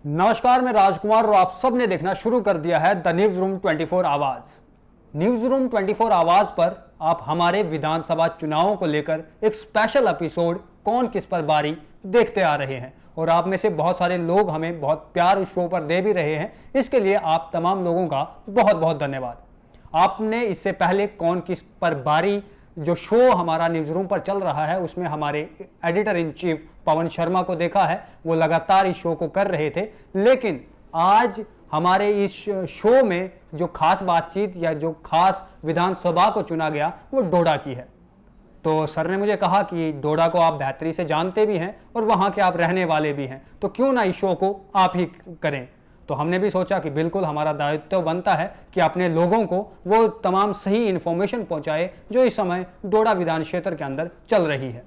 नमस्कार, मैं राजकुमार और आप सब ने देखना शुरू कर दिया है द न्यूज रूम 24 आवाज। न्यूज रूम 24 आवाज पर आप हमारे विधानसभा चुनावों को लेकर एक स्पेशल एपिसोड कौन किस पर बारी देखते आ रहे हैं और आप में से बहुत सारे लोग हमें बहुत प्यार उस शो पर दे भी रहे हैं। इसके लिए आप तमाम लोगों का बहुत बहुत धन्यवाद। आपने इससे पहले कौन किस पर बारी जो शो हमारा न्यूज रूम पर चल रहा है उसमें हमारे editor in chief Pawan Sharma को देखा है, वो लगातार इस शो को कर रहे थे। लेकिन आज हमारे इस शो में जो खास बातचीत या जो खास विधानसभा को चुना गया वो डोडा की है। तो सर ने मुझे कहा कि डोडा को आप बेहतरी से जानते भी हैं और वहां के आप रहने वाले भी हैं, तो क्यों ना इस शो को आप ही करें। तो हमने भी सोचा कि बिल्कुल हमारा दायित्व बनता है कि अपने लोगों को वो तमाम सही इंफॉर्मेशन पहुंचाए जो इस समय डोडा विधान क्षेत्र के अंदर चल रही है।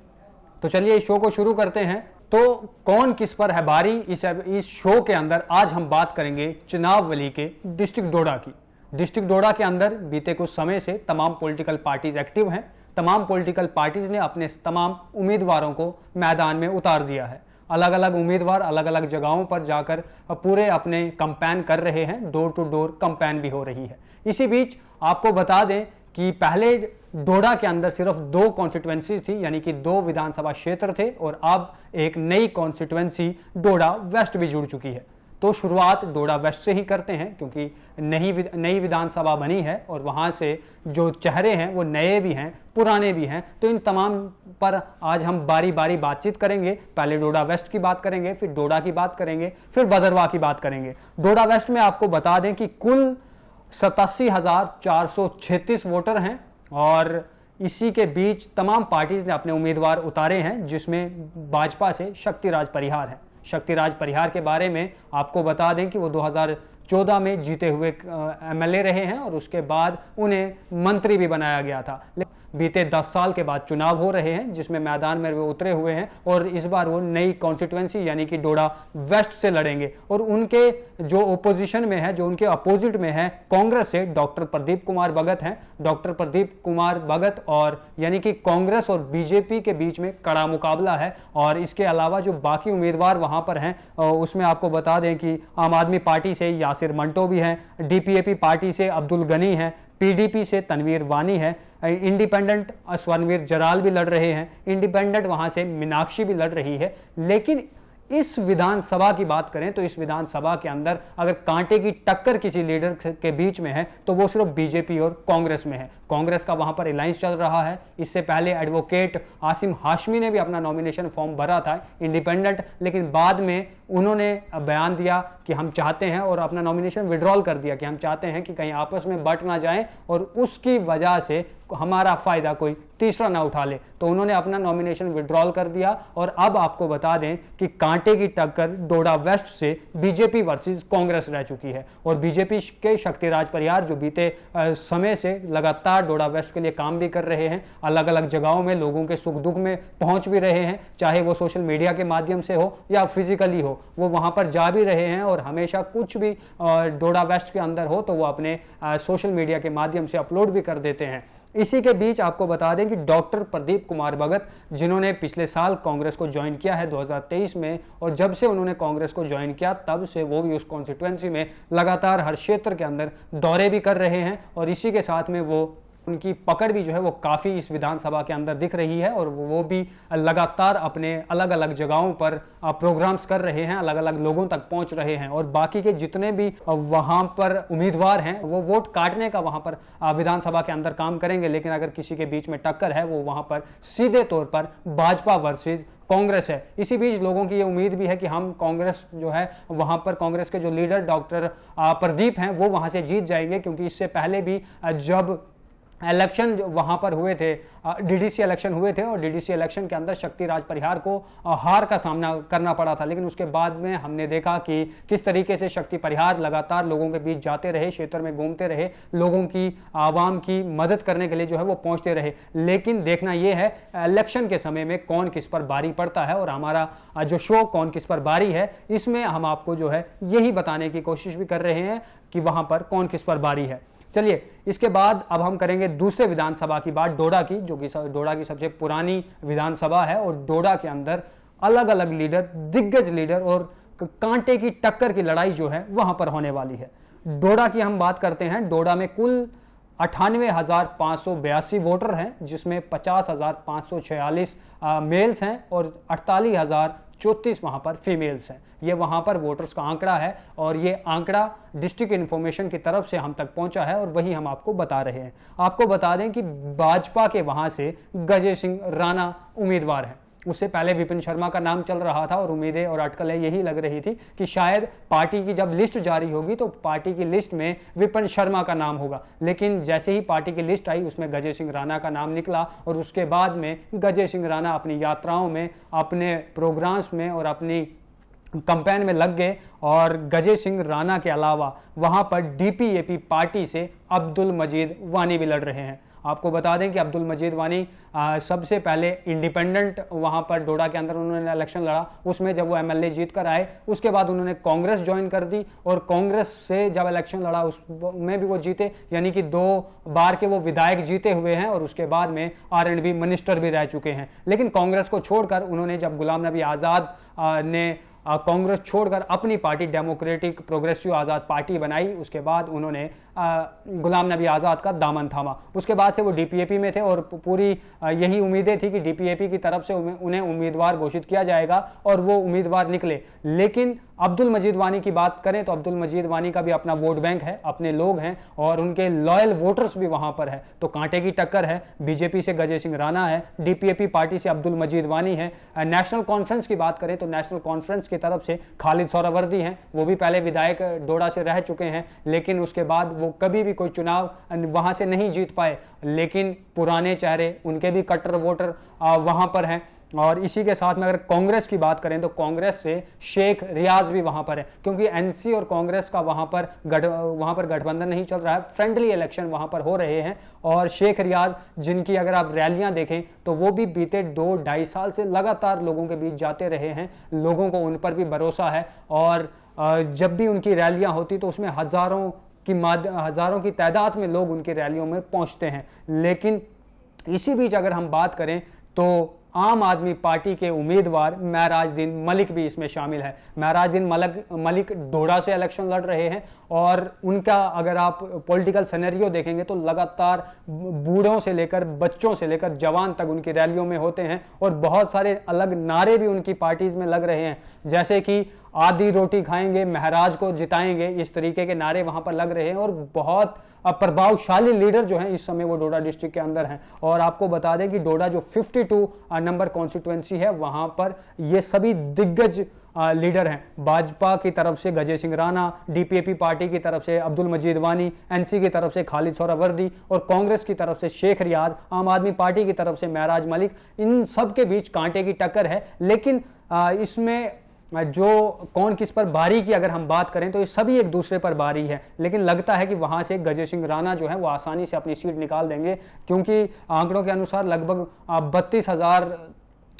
तो चलिए इस शो को शुरू करते हैं। तो कौन किस पर है बारी, इस शो के अंदर आज हम बात करेंगे चुनाववली के डिस्ट्रिक्ट डोडा की। डिस्ट्रिक्ट डोडा के अंदर बीते कुछ समय से तमाम पॉलिटिकल पार्टीज एक्टिव हैं। तमाम पॉलिटिकल पार्टीज ने अपने तमाम उम्मीदवारों को मैदान में उतार दिया है। अलग अलग उम्मीदवार अलग अलग जगहों पर जाकर पूरे अपने कैंपेन कर रहे हैं, डोर टू डोर कैंपेन भी हो रही है। इसी बीच आपको बता दें कि पहले डोडा के अंदर सिर्फ 2 कॉन्स्टिट्यूएंसी थी, यानी कि 2 विधानसभा क्षेत्र थे और अब एक नई कॉन्स्टिट्यूएंसी डोडा वेस्ट भी जुड़ चुकी है। तो शुरुआत डोडा वेस्ट से ही करते हैं क्योंकि नई विधानसभा बनी है और वहां से जो चेहरे हैं वो नए भी हैं पुराने भी हैं। तो इन तमाम पर आज हम बारी बारी बातचीत करेंगे। पहले डोडा वेस्ट की बात करेंगे, फिर डोडा की बात करेंगे, फिर बदरवा की बात करेंगे। डोडा वेस्ट में आपको बता दें कि कुल 87,436 वोटर हैं और इसी के बीच तमाम पार्टीज ने अपने उम्मीदवार उतारे हैं, जिसमें भाजपा से शक्तिराज परिहार है। शक्तिराज परिहार के बारे में आपको बता दें कि वो 2014 में जीते हुए एमएलए रहे हैं और उसके बाद उन्हें मंत्री भी बनाया गया था। बीते 10 साल के बाद चुनाव हो रहे हैं जिसमें मैदान में वो उतरे हुए हैं और इस बार वो नई कॉन्स्टिट्यूएंसी यानी कि डोडा वेस्ट से लड़ेंगे। और उनके जो ओपोजिशन में है, जो उनके अपोजिट में है, कांग्रेस से डॉक्टर प्रदीप कुमार भगत हैं। डॉक्टर प्रदीप कुमार भगत और यानी कि कांग्रेस और बीजेपी के बीच में कड़ा मुकाबला है। और इसके अलावा जो बाकी उम्मीदवार वहां पर हैं उसमें आपको बता दें कि आम आदमी पार्टी से यासिर मंटो भी हैं, डीपीएपी पार्टी से अब्दुल गनी हैं, पीडीपी से तनवीर वानी है, इंडिपेंडेंट स्वर्णवीर जराल भी लड़ रहे हैं, इंडिपेंडेंट वहां से मीनाक्षी भी लड़ रही है। लेकिन इस विधानसभा की बात करें तो इस विधानसभा के अंदर अगर कांटे की टक्कर किसी लीडर के बीच में है तो वो सिर्फ बीजेपी और कांग्रेस में है। कांग्रेस का वहां पर अलायंस चल रहा है। इससे पहले एडवोकेट आसिम हाशमी ने भी अपना नॉमिनेशन फॉर्म भरा था इंडिपेंडेंट, लेकिन बाद में उन्होंने बयान दिया कि हम चाहते हैं और अपना नॉमिनेशन विड्रॉल कर दिया कि हम चाहते हैं कि कहीं आपस में बट ना जाएं और उसकी वजह से हमारा फायदा कोई तीसरा ना उठा ले। तो उन्होंने अपना नॉमिनेशन विड्रॉल कर दिया और अब आपको बता दें कि कांटे की टक्कर डोडा वेस्ट से बीजेपी वर्सेस कांग्रेस रह चुकी है। और बीजेपी के शक्तिराज परिहार जो बीते समय से लगातार डोडा वेस्ट के लिए काम भी कर रहे हैं, अलग अलग जगहों में लोगों के सुख दुख में पहुंच भी रहे हैं, चाहे वो सोशल मीडिया के माध्यम से हो या फिजिकली हो, वो वहां पर जा भी रहे हैं। और हमेशा कुछ भी डोडा वेस्ट के अंदर हो तो वो अपने सोशल मीडिया के माध्यम से अपलोड भी कर देते हैं। इसी के बीच आपको बता दें कि डॉक्टर प्रदीप कुमार भगत, जिन्होंने पिछले साल कांग्रेस को ज्वाइन किया है 2023 में, और जब से उन्होंने कांग्रेस को ज्वाइन किया तब से वो भी उस कॉन्स्टिट्यूएंसी में लगातार हर क्षेत्र के अंदर दौरे भी कर रहे हैं। और इसी के साथ में वो उनकी पकड़ भी जो है वो काफी इस विधानसभा के अंदर दिख रही है और वो भी लगातार अपने अलग अलग जगहों पर प्रोग्राम्स कर रहे हैं, अलग अलग लोगों तक पहुंच रहे हैं। और बाकी के जितने भी वहां पर उम्मीदवार हैं वो वोट काटने का वहां पर विधानसभा के अंदर काम करेंगे, लेकिन अगर किसी के बीच में टक्कर है वो वहां पर सीधे तौर पर भाजपा वर्सेस कांग्रेस है। इसी बीच लोगों की ये उम्मीद भी है कि हम कांग्रेस जो है वहां पर कांग्रेस के जो लीडर डॉक्टर प्रदीप हैं वो वहां से जीत जाएंगे, क्योंकि इससे पहले भी जब इलेक्शन वहां पर हुए थे, डीडीसी इलेक्शन हुए थे और डीडीसी इलेक्शन के अंदर शक्तिराज परिहार को हार का सामना करना पड़ा था। लेकिन उसके बाद में हमने देखा कि किस तरीके से शक्ति परिहार लगातार लोगों के बीच जाते रहे, क्षेत्र में घूमते रहे, लोगों की आवाम की मदद करने के लिए जो है वो पहुंचते रहे। लेकिन देखना यह है इलेक्शन के समय में कौन किस पर बारी पड़ता है, और हमारा जो शो कौन किस पर बारी है इसमें हम आपको जो है यही बताने की कोशिश भी कर रहे हैं कि वहां पर कौन किस पर बारी है। चलिए इसके बाद अब हम करेंगे दूसरे विधानसभा की बात, डोडा की, जो कि डोडा की सबसे पुरानी विधानसभा है। और डोडा के अंदर अलग अलग लीडर, दिग्गज लीडर और कांटे की टक्कर की लड़ाई जो है वहां पर होने वाली है। डोडा की हम बात करते हैं, डोडा में कुल 98,582 वोटर हैं, जिसमें 50,546 मेल्स हैं और 48,034 वहां पर फीमेल्स हैं। ये वहां पर वोटर्स का आंकड़ा है और ये आंकड़ा डिस्ट्रिक्ट इन्फॉर्मेशन की तरफ से हम तक पहुंचा है और वही हम आपको बता रहे हैं। आपको बता दें कि भाजपा के वहां से गजेश सिंह राणा उम्मीदवार हैं। उससे पहले विपिन शर्मा का नाम चल रहा था और उम्मीदें और अटकलें यही लग रही थी कि शायद पार्टी की जब लिस्ट जारी होगी तो पार्टी की लिस्ट में विपिन शर्मा का नाम होगा, लेकिन जैसे ही पार्टी की लिस्ट आई उसमें गजेश सिंह राणा का नाम निकला और उसके बाद में गजेश सिंह राणा अपनी यात्राओं में, अपने प्रोग्राम्स में और अपनी कैंपेन में लग गए। और गजेश सिंह राणा के अलावा वहां पर डीपीएपी पार्टी से अब्दुल मजीद वानी भी लड़ रहे हैं। आपको बता दें कि अब्दुल मजीद वानी सबसे पहले इंडिपेंडेंट वहां पर डोडा के अंदर उन्होंने इलेक्शन लड़ा, उसमें जब वो एमएलए जीत कर आए उसके बाद उन्होंने कांग्रेस ज्वाइन कर दी और कांग्रेस से जब इलेक्शन लड़ा उसमें भी वो जीते, यानी कि 2 बार के वो विधायक जीते हुए हैं और उसके बाद में R&B मिनिस्टर भी रह चुके हैं। लेकिन कांग्रेस को छोड़कर उन्होंने जब गुलाम नबी आज़ाद ने कांग्रेस छोड़कर अपनी पार्टी डेमोक्रेटिक प्रोग्रेसिव आज़ाद पार्टी बनाई, उसके बाद उन्होंने गुलाम नबी आज़ाद का दामन थामा। उसके बाद से वो डीपीएपी में थे और पूरी यही उम्मीदें थी कि डीपीएपी की तरफ से उन्हें उम्मीदवार घोषित किया जाएगा और वो उम्मीदवार निकले। लेकिन अब्दुल मजीद वानी की बात करें तो अब्दुल मजीद वानी का भी अपना वोट बैंक है, अपने लोग हैं और उनके लॉयल वोटर्स भी वहां पर है। तो कांटे की टक्कर है, बीजेपी से गजेश सिंह राणा है, डीपीएपी पार्टी से अब्दुल मजीद वानी है। नेशनल कॉन्फ्रेंस की बात करें तो नेशनल कॉन्फ्रेंस की तरफ से खालिद सोहरावर्दी हैं, वो भी पहले विधायक डोडा से रह चुके हैं, लेकिन उसके बाद वो कभी भी कोई चुनाव वहां से नहीं जीत पाए। लेकिन पुराने चेहरे, उनके भी कट्टर वोटर वहां पर हैं। और इसी के साथ में अगर कांग्रेस की बात करें तो कांग्रेस से शेख रियाज भी वहां पर है, क्योंकि एनसी और कांग्रेस का वहां पर गठबंधन नहीं चल रहा है, फ्रेंडली इलेक्शन वहां पर हो रहे हैं। और शेख रियाज, जिनकी अगर आप रैलियां देखें तो वो भी बीते 2-2.5 साल से लगातार लोगों के बीच जाते रहे हैं, लोगों को उन पर भी भरोसा है और जब भी उनकी रैलियां होती तो उसमें हजारों की तादाद में लोग उनकी रैलियों में पहुंचते हैं। लेकिन इसी बीच अगर हम बात करें तो आम आदमी पार्टी के उम्मीदवार महराजुद्दीन मलिक भी इसमें शामिल है। महराजुद्दीन मलिक डोडा से इलेक्शन लड़ रहे हैं और उनका अगर आप पॉलिटिकल सिनेरियो देखेंगे तो लगातार बूढ़ों से लेकर बच्चों से लेकर जवान तक उनकी रैलियों में होते हैं और बहुत सारे अलग नारे भी उनकी पार्टीज में लग रहे हैं, जैसे कि आधी रोटी खाएंगे, महराज को जिताएंगे, इस तरीके के नारे वहां पर लग रहे हैं। और बहुत प्रभावशाली लीडर जो हैं इस समय वो डोडा डिस्ट्रिक्ट के अंदर हैं। और आपको बता दें कि डोडा जो 52 नंबर कॉन्स्टिट्यूएंसी है वहां पर ये सभी दिग्गज लीडर हैं। भाजपा की तरफ से गजेश सिंह राणा, डीपीएपी पार्टी की तरफ से अब्दुल मजीद वानी, एनसी की तरफ से खालिद सोहरावर्दी और कांग्रेस की तरफ से शेख रियाज, आम आदमी पार्टी की तरफ से महराज मलिक, इन सब के बीच कांटे की टक्कर है। लेकिन इसमें जो कौन किस पर बारी की अगर हम बात करें तो ये सभी एक दूसरे पर बारी है, लेकिन लगता है कि वहां से गजेश सिंह राणा जो है वो आसानी से अपनी सीट निकाल देंगे, क्योंकि आंकड़ों के अनुसार लगभग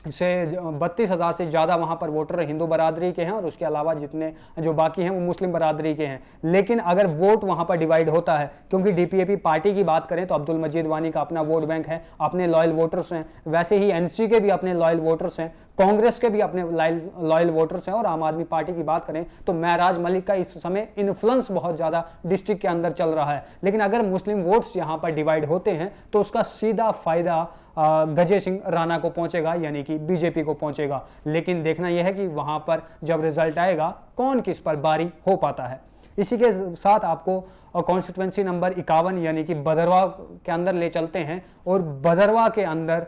32,000 से ज़्यादा वहाँ पर वोटर हिंदू बरादरी के हैं और उसके अलावा जितने जो बाकी हैं वो मुस्लिम बरादरी के हैं। लेकिन अगर वोट वहाँ पर डिवाइड होता है, क्योंकि डीपीएपी पार्टी की बात करें तो अब्दुल मजीद वानी का अपना वोट बैंक है, अपने लॉयल वोटर्स हैं, वैसे ही एनसी के भी अपने लॉयल वोटर्स हैं, कांग्रेस के भी अपने लॉयल वोटर्स हैं और आम आदमी पार्टी की बात करें तो महराज मलिक का इस समय इन्फ्लुएंस बहुत ज़्यादा डिस्ट्रिक्ट के अंदर चल रहा है। लेकिन अगर मुस्लिम वोट्स यहाँ पर डिवाइड होते हैं तो उसका सीधा फायदा गजेश सिंह राणा को पहुंचेगा, यानी कि बीजेपी को पहुंचेगा। लेकिन देखना यह है कि वहां पर जब रिजल्ट आएगा कौन किस पर बारी हो पाता है। इसी के साथ आपको कॉन्स्टिट्यूएंसी नंबर 51 यानी कि भदरवा के अंदर ले चलते हैं और भदरवा के अंदर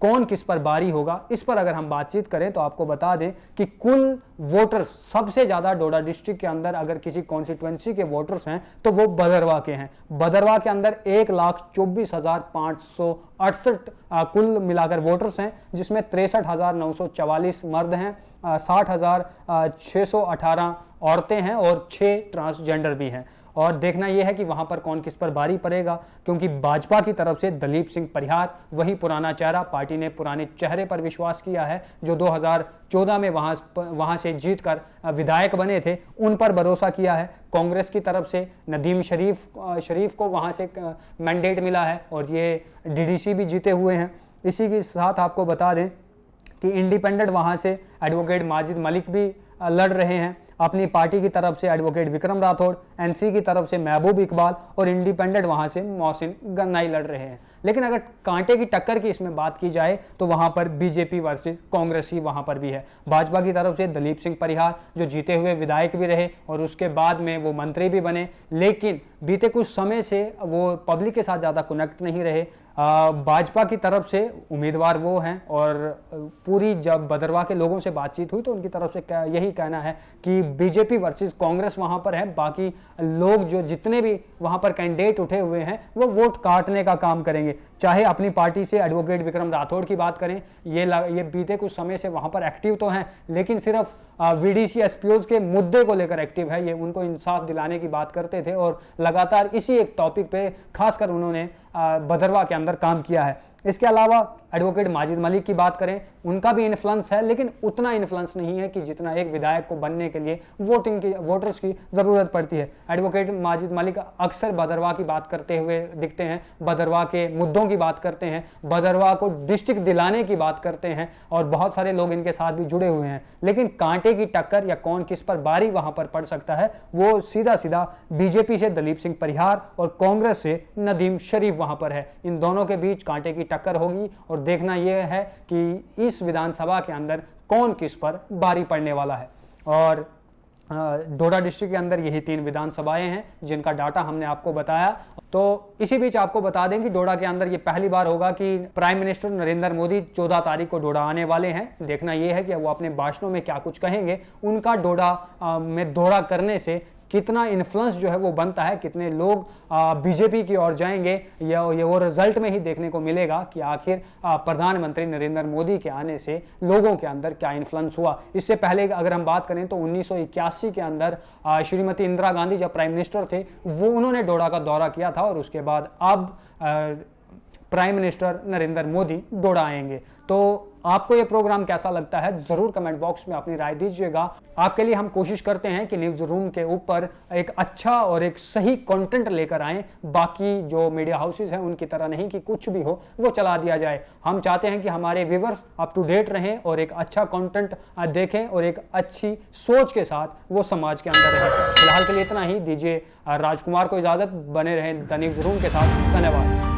कौन किस पर बारी होगा इस पर अगर हम बातचीत करें तो आपको बता दें कि कुल वोटर्स सबसे ज्यादा डोडा डिस्ट्रिक्ट के अंदर अगर किसी कॉन्स्टिट्यूएंसी के वोटर्स हैं तो वो भदरवा के हैं। भदरवा के अंदर 1,24,568 कुल मिलाकर वोटर्स हैं, जिसमें 63,944 मर्द हैं, 60,618 औरतें हैं और 6 ट्रांसजेंडर भी हैं। और देखना यह है कि वहां पर कौन किस पर बारी पड़ेगा, क्योंकि भाजपा की तरफ से दलीप सिंह परिहार, वही पुराना चेहरा, पार्टी ने पुराने चेहरे पर विश्वास किया है जो 2014 में वहां से जीतकर विधायक बने थे, उन पर भरोसा किया है। कांग्रेस की तरफ से नदीम शरीफ को वहां से मैंडेट मिला है और ये डीडीसी भी जीते हुए हैं। इसी के साथ आपको बता दें कि इंडिपेंडेंट वहां से एडवोकेट माजिद मलिक भी लड़ रहे हैं। अपनी पार्टी की तरफ से एडवोकेट विक्रम राठौड़, एनसी की तरफ से महबूब इकबाल और इंडिपेंडेंट वहां से मोहसिन गन्नाई लड़ रहे हैं। लेकिन अगर कांटे की टक्कर की इसमें बात की जाए तो वहां पर बीजेपी वर्सेस कांग्रेस ही वहां पर भी है। भाजपा की तरफ से दलीप सिंह परिहार जो जीते हुए विधायक भी रहे और उसके बाद में वो मंत्री भी बने, लेकिन बीते कुछ समय से वो पब्लिक के साथ ज़्यादा कनेक्ट नहीं रहे। भाजपा की तरफ से उम्मीदवार वो हैं और पूरी जब भदरवाह के लोगों से बातचीत हुई तो उनकी तरफ से यही कहना है कि बीजेपी वर्सेस कांग्रेस वहां पर है। बाकी लोग जो जितने भी वहां पर कैंडिडेट उठे हुए हैं वो वोट काटने का काम करेंगे। चाहे अपनी पार्टी से एडवोकेट विक्रम राठौड़ की बात करें, ये बीते कुछ समय से वहां पर एक्टिव तो हैं, लेकिन सिर्फ वीडीसी एसपीओज के मुद्दे को लेकर एक्टिव है। ये उनको इंसाफ दिलाने की बात करते थे और लगातार इसी एक टॉपिक पे खासकर उन्होंने भदरवाह के अंदर काम किया है। इसके अलावा एडवोकेट माजिद मलिक की बात करें, उनका भी इन्फ्लुएंस है, लेकिन उतना इन्फ्लुएंस नहीं है कि जितना एक विधायक को बनने के लिए वोटर्स की जरूरत पड़ती है। एडवोकेट माजिद मलिक अक्सर भदरवाह की बात करते हुए दिखते हैं, भदरवाह के मुद्दों की बात करते हैं, भदरवाह को डिस्ट्रिक्ट दिलाने की बात करते हैं और बहुत सारे लोग इनके साथ भी जुड़े हुए हैं। लेकिन कांटे की टक्कर या कौन किस पर बारी वहां पर पड़ सकता है, वो सीधा सीधा बीजेपी से दलीप सिंह परिहार और कांग्रेस से नदीम शरीफ वहां पर है। इन दोनों के बीच कांटे की टक्कर होगी और देखना यह है कि इस विधानसभा के अंदर कौन किस पर बारी पड़ने वाला है। और डोडा डिस्ट्रिक्ट के अंदर यही 3 विधानसभाएं हैं जिनका डाटा हमने आपको बताया। तो इसी बीच आपको बता दें कि डोडा के अंदर ये पहली बार होगा कि प्राइम मिनिस्टर नरेंद्र मोदी 14 तारीख को डोडा आने वाले हैं। देखना यह है कि वो अपने भाषणों में क्या कुछ कहेंगे, उनका डोडा में दौरा करने से कितना इन्फ्लुएंस जो है वो बनता है, कितने लोग बीजेपी की ओर जाएंगे, ये वो रिजल्ट में ही देखने को मिलेगा कि आखिर प्रधानमंत्री नरेंद्र मोदी के आने से लोगों के अंदर क्या इन्फ्लुएंस हुआ। इससे पहले अगर हम बात करें तो 1981 के अंदर श्रीमती इंदिरा गांधी जब प्राइम मिनिस्टर थे वो उन्होंने डोडा का दौरा किया था और उसके बाद अब प्राइम मिनिस्टर नरेंद्र मोदी डोडा आएंगे। तो आपको ये प्रोग्राम कैसा लगता है जरूर कमेंट बॉक्स में अपनी राय दीजिएगा। आपके लिए हम कोशिश करते हैं कि न्यूज रूम के ऊपर एक अच्छा और एक सही कंटेंट लेकर आएं, बाकी जो मीडिया हाउसेस हैं उनकी तरह नहीं कि कुछ भी हो वो चला दिया जाए। हम चाहते हैं कि हमारे व्यूअर्स अप टू डेट रहें और एक अच्छा कंटेंट देखें और एक अच्छी सोच के साथ वो समाज के अंदर रहें। फिलहाल के लिए इतना ही, दीजिए राजकुमार को इजाजत, बने रहें द न्यूज रूम के साथ। धन्यवाद।